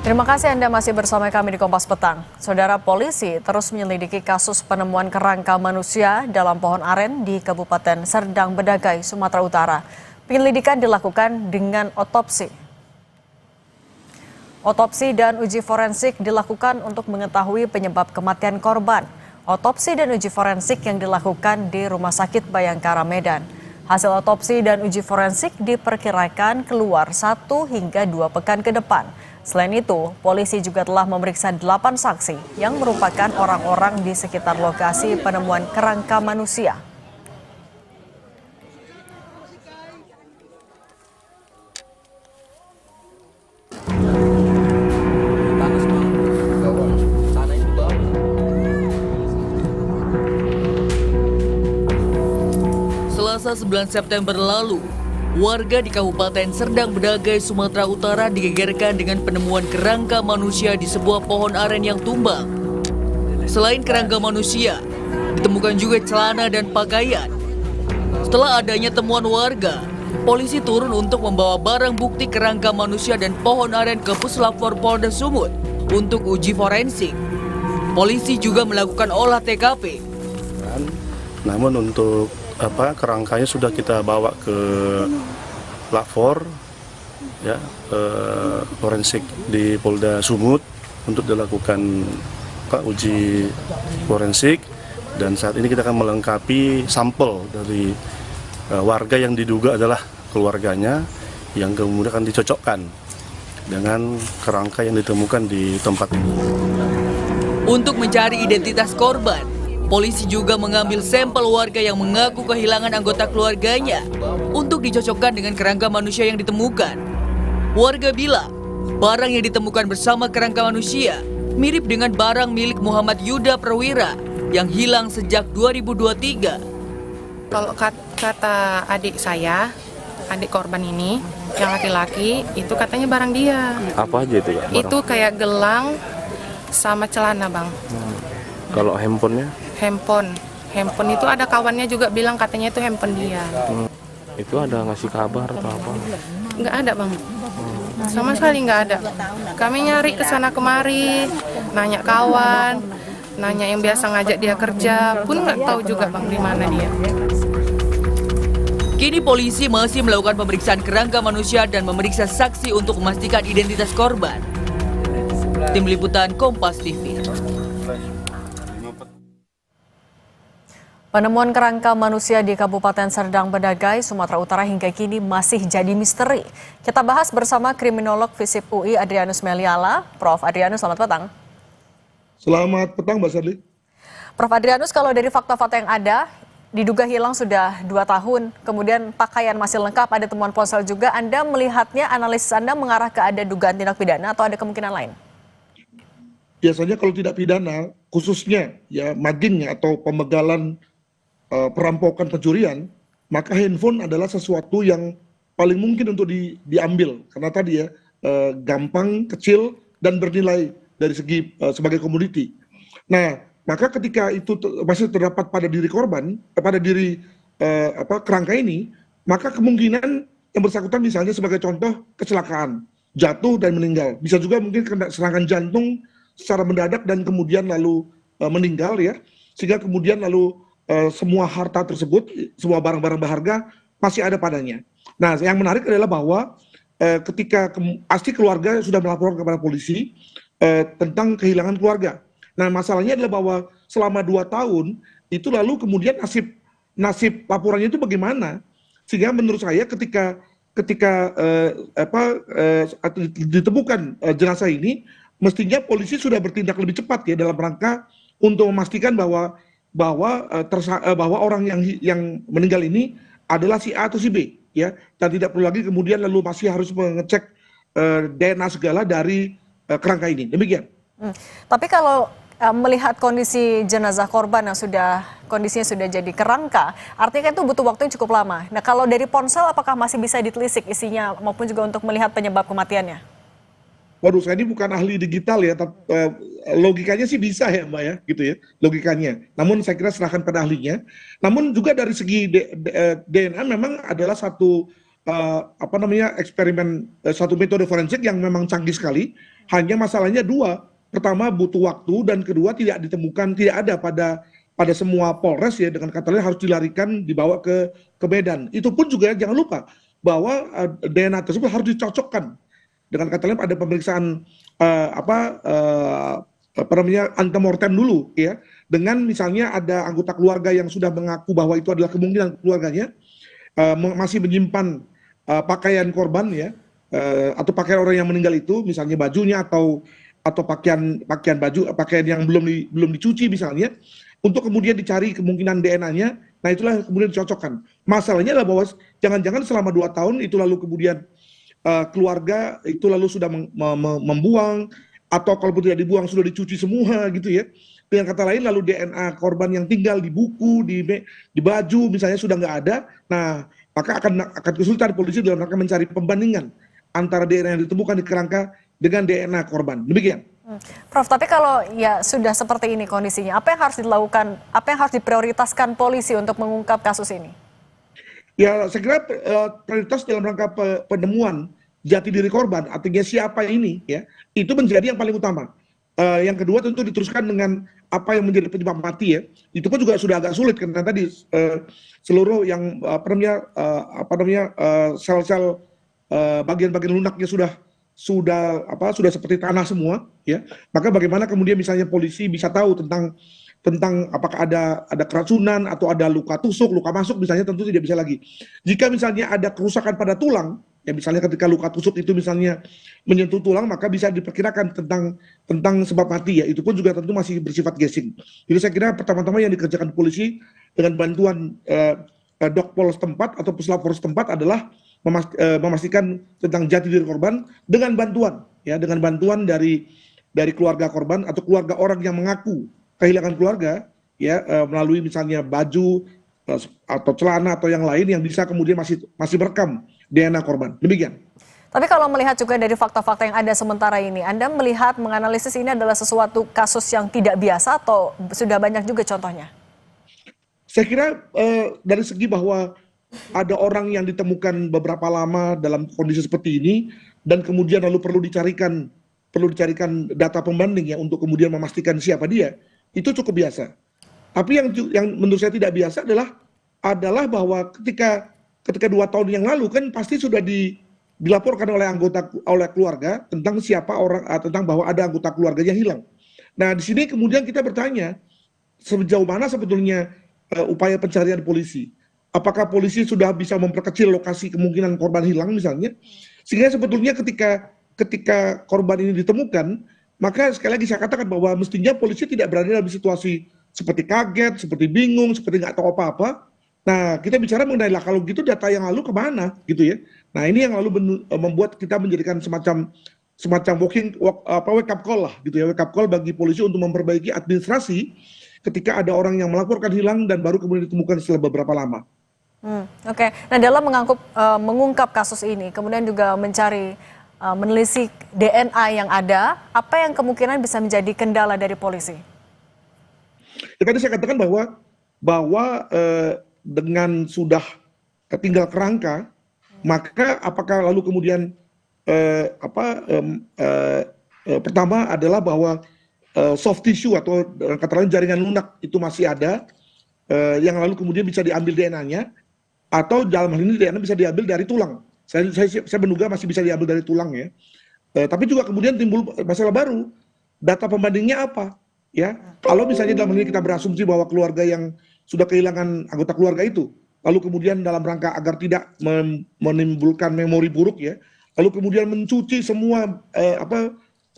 Terima kasih Anda masih bersama kami di Kompas Petang. Saudara, polisi terus menyelidiki kasus penemuan kerangka manusia dalam pohon aren di Kabupaten Serdang Bedagai, Sumatera Utara. Penyelidikan dilakukan dengan otopsi. Otopsi dan uji forensik dilakukan untuk mengetahui penyebab kematian korban. Otopsi dan uji forensik yang dilakukan di Rumah Sakit Bayangkara Medan. Hasil otopsi dan uji forensik diperkirakan keluar 1 hingga 2 pekan ke depan. Selain itu, polisi juga telah memeriksa 8 saksi yang merupakan orang-orang di sekitar lokasi penemuan kerangka manusia. Selasa 9 September lalu, warga di Kabupaten Serdang Bedagai, Sumatera Utara digegerkan dengan penemuan kerangka manusia di sebuah pohon aren yang tumbang. Selain kerangka manusia, ditemukan juga celana dan pakaian. Setelah adanya temuan warga, polisi turun untuk membawa barang bukti kerangka manusia dan pohon aren ke Puslapfor Polda Sumut untuk uji forensik. Polisi juga melakukan olah TKP. Namun untuk kerangkanya sudah kita bawa ke Lapor, ya, forensik di Polda Sumut untuk dilakukan uji forensik, dan saat ini kita akan melengkapi sampel dari warga yang diduga adalah keluarganya yang kemudian akan dicocokkan dengan kerangka yang ditemukan di tempat ini. Untuk mencari identitas korban, polisi juga mengambil sampel warga yang mengaku kehilangan anggota keluarganya untuk dicocokkan dengan kerangka manusia yang ditemukan. Warga bilang, barang yang ditemukan bersama kerangka manusia mirip dengan barang milik Muhammad Yuda Perwira yang hilang sejak 2023. Kalau kata adik saya, adik korban ini, yang laki-laki, itu katanya barang dia. Apa aja itu, Kak? Itu kayak gelang sama celana, Bang. Kalau handphonenya? Handphone itu ada kawannya juga bilang katanya itu handphone dia. Itu ada ngasih kabar atau apa? Nggak ada, Bang. Sama sekali nggak ada. Kami nyari ke sana kemari, nanya kawan, nanya yang biasa ngajak dia kerja, pun nggak tahu juga, Bang, di mana dia. Kini polisi masih melakukan pemeriksaan kerangka manusia dan memeriksa saksi untuk memastikan identitas korban. Tim Liputan Kompas TV. Penemuan kerangka manusia di Kabupaten Serdang Bedagai, Sumatera Utara hingga kini masih jadi misteri. Kita bahas bersama kriminolog FISIP UI Adrianus Meliala. Prof. Adrianus, selamat petang. Selamat petang, Mbak Sarli. Prof. Adrianus, kalau dari fakta-fakta yang ada, diduga hilang sudah 2 tahun, kemudian pakaian masih lengkap, ada temuan ponsel juga. Anda melihatnya, analisis Anda mengarah ke ada dugaan tindak pidana atau ada kemungkinan lain? Biasanya kalau tidak pidana, khususnya ya muggingnya atau pembegalan, perampokan, pencurian, maka handphone adalah sesuatu yang paling mungkin untuk diambil karena tadi ya gampang, kecil, dan bernilai dari segi sebagai komoditi. Nah, maka ketika itu masih terdapat pada diri korban, pada diri kerangka ini, maka kemungkinan yang bersangkutan misalnya sebagai contoh kecelakaan, jatuh dan meninggal. Bisa juga mungkin kena serangan jantung secara mendadak dan kemudian lalu meninggal ya, sehingga kemudian lalu semua harta tersebut, semua barang-barang berharga masih ada padanya. Nah, yang menarik adalah bahwa ketika pasti keluarga sudah melaporkan kepada polisi tentang kehilangan keluarga. Nah, masalahnya adalah bahwa selama 2 tahun itu lalu kemudian nasib laporannya itu bagaimana? Sehingga menurut saya ketika ditemukan jenazah ini, mestinya polisi sudah bertindak lebih cepat ya dalam rangka untuk memastikan bahwa orang yang meninggal ini adalah si A atau si B ya, dan tidak perlu lagi kemudian lalu masih harus mengecek DNA segala dari kerangka ini. Demikian. Tapi kalau melihat kondisi jenazah korban yang kondisinya sudah jadi kerangka, artinya kan itu butuh waktu yang cukup lama. Nah, kalau dari ponsel apakah masih bisa ditelisik isinya maupun juga untuk melihat penyebab kematiannya? Waduh, saya ini bukan ahli digital ya, tapi logikanya sih bisa ya, Mbak ya, gitu ya, logikanya. Namun saya kira serahkan pada ahlinya. Namun juga dari segi DNA memang adalah satu eksperimen, satu metode forensik yang memang canggih sekali, Hanya masalahnya dua. Pertama butuh waktu dan kedua tidak ditemukan, tidak ada pada semua Polres ya, dengan kata lain harus dilarikan dibawa ke Medan. Itu pun juga jangan lupa bahwa DNA tersebut harus dicocokkan. Dengan kata lain ada pemeriksaan apa namanya antemortem dulu ya, dengan misalnya ada anggota keluarga yang sudah mengaku bahwa itu adalah kemungkinan keluarganya masih menyimpan pakaian korban ya, atau pakaian orang yang meninggal itu, misalnya bajunya atau pakaian yang belum dicuci misalnya, untuk kemudian dicari kemungkinan DNA-nya. Nah itulah kemudian dicocokkan. Masalahnya adalah bahwa jangan-jangan selama 2 tahun itu lalu kemudian keluarga itu lalu sudah membuang, atau kalau tidak dibuang sudah dicuci semua gitu ya. Dengan kata lain lalu DNA korban yang tinggal di buku, di baju misalnya sudah nggak ada. Nah maka akan kesulitan polisi dalam rangka mencari pembandingan antara DNA yang ditemukan di kerangka dengan DNA korban. Demikian. Prof, tapi kalau ya sudah seperti ini kondisinya, apa yang harus dilakukan, apa yang harus diprioritaskan polisi untuk mengungkap kasus ini? Ya, saya kira prioritas dalam rangka penemuan jati diri korban, artinya siapa ini, ya, itu menjadi yang paling utama. Yang kedua tentu diteruskan dengan apa yang menjadi penyebab mati ya. Itu pun juga sudah agak sulit karena tadi seluruh yang sel-sel bagian-bagian lunaknya sudah seperti tanah semua ya. Maka bagaimana kemudian misalnya polisi bisa tahu tentang apakah ada keracunan atau ada luka tusuk, luka masuk misalnya, tentu tidak bisa lagi. Jika misalnya ada kerusakan pada tulang, ya misalnya ketika luka tusuk itu misalnya menyentuh tulang, maka bisa diperkirakan tentang sebab mati ya. Itu pun juga tentu masih bersifat guessing. Jadi saya kira pertama-tama yang dikerjakan polisi dengan bantuan Dokpol setempat atau Puslapor setempat adalah memastikan tentang jati diri korban dengan bantuan dari keluarga korban atau keluarga orang yang mengaku kehilangan keluarga ya, melalui misalnya baju atau celana atau yang lain yang bisa kemudian masih merekam DNA korban. Demikian. Tapi kalau melihat juga dari fakta-fakta yang ada sementara ini, Anda melihat menganalisis ini adalah sesuatu kasus yang tidak biasa atau sudah banyak juga contohnya? Saya kira dari segi bahwa ada orang yang ditemukan beberapa lama dalam kondisi seperti ini dan kemudian lalu perlu dicarikan data pembanding ya untuk kemudian memastikan siapa dia, itu cukup biasa. Tapi yang menurut saya tidak biasa adalah bahwa ketika 2 tahun yang lalu kan pasti sudah dilaporkan oleh keluarga tentang siapa orang, tentang bahwa ada anggota keluarganya hilang. Nah di sini kemudian kita bertanya sejauh mana sebetulnya upaya pencarian polisi. Apakah polisi sudah bisa memperkecil lokasi kemungkinan korban hilang misalnya, sehingga sebetulnya ketika korban ini ditemukan, maka sekali lagi saya katakan bahwa mestinya polisi tidak berada dalam situasi seperti kaget, seperti bingung, seperti nggak tahu apa-apa. Nah kita bicara mengenai lah kalau gitu data yang lalu kemana gitu ya. Nah ini yang lalu membuat kita menjadikan semacam wake up call lah gitu ya, wake up call bagi polisi untuk memperbaiki administrasi ketika ada orang yang melaporkan hilang dan baru kemudian ditemukan setelah beberapa lama. Oke. Nah dalam mengungkap kasus ini, kemudian juga menelisik DNA yang ada, apa yang kemungkinan bisa menjadi kendala dari polisi? Ya, tadi saya katakan bahwa dengan sudah tinggal kerangka, maka apakah lalu kemudian pertama adalah bahwa soft tissue atau kata lain jaringan lunak itu masih ada, yang lalu kemudian bisa diambil DNA-nya, atau dalam hal ini DNA bisa diambil dari tulang. Saya menduga masih bisa diambil dari tulang ya. Tapi juga kemudian timbul masalah baru. Data pembandingnya apa? Ya, kalau misalnya dalam hal ini kita berasumsi bahwa keluarga yang sudah kehilangan anggota keluarga itu, lalu kemudian dalam rangka agar tidak menimbulkan memori buruk ya, lalu kemudian mencuci semua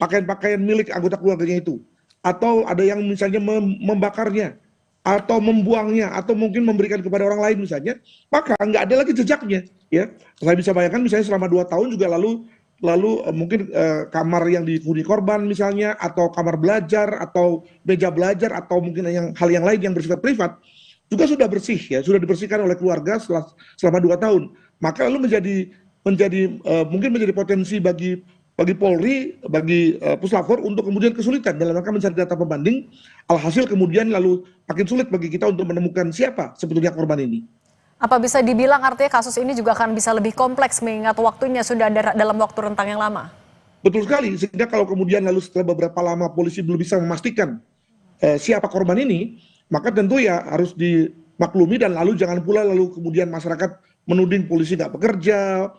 pakaian-pakaian milik anggota keluarganya itu, atau ada yang misalnya membakarnya, atau membuangnya, atau mungkin memberikan kepada orang lain misalnya, maka nggak ada lagi jejaknya ya. Saya bisa bayangkan misalnya selama 2 tahun juga lalu mungkin kamar yang dihuni korban misalnya, atau kamar belajar, atau meja belajar, atau mungkin hal yang lain yang bersifat privat juga sudah bersih ya, sudah dibersihkan oleh keluarga selama 2 tahun. Maka lalu mungkin menjadi potensi bagi Polri, bagi Puslapor untuk kemudian kesulitan dalam rangka mencari data pembanding. Alhasil kemudian lalu makin sulit bagi kita untuk menemukan siapa sebetulnya korban ini. Apa bisa dibilang artinya kasus ini juga akan bisa lebih kompleks mengingat waktunya sudah ada dalam waktu rentang yang lama? Betul sekali, sehingga kalau kemudian lalu setelah beberapa lama polisi belum bisa memastikan siapa korban ini, maka tentu ya harus dimaklumi dan lalu jangan pula lalu kemudian masyarakat menuding polisi nggak bekerja,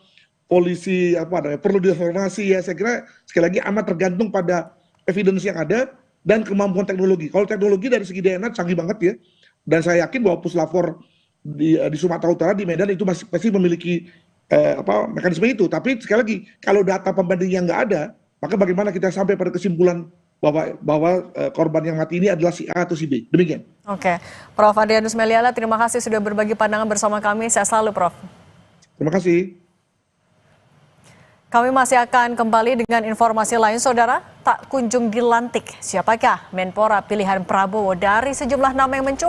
polisi perlu direformasi ya. Saya kira sekali lagi amat tergantung pada evidence yang ada dan kemampuan teknologi. Kalau teknologi dari segi DNA canggih banget ya, dan saya yakin bahwa Puslapor di Sumatera Utara di Medan itu masih pasti memiliki mekanisme itu. Tapi sekali lagi kalau data pembanding yang nggak ada, maka bagaimana kita sampai pada kesimpulan bahwa korban yang mati ini adalah si A atau si B. Demikian. Oke, Prof. Adrianus Meliala, terima kasih sudah berbagi pandangan bersama kami. Sehat selalu, Prof. Terima kasih. Kami masih akan kembali dengan informasi lain, Saudara. Tak kunjung dilantik, siapakah Menpora pilihan Prabowo dari sejumlah nama yang mencuat?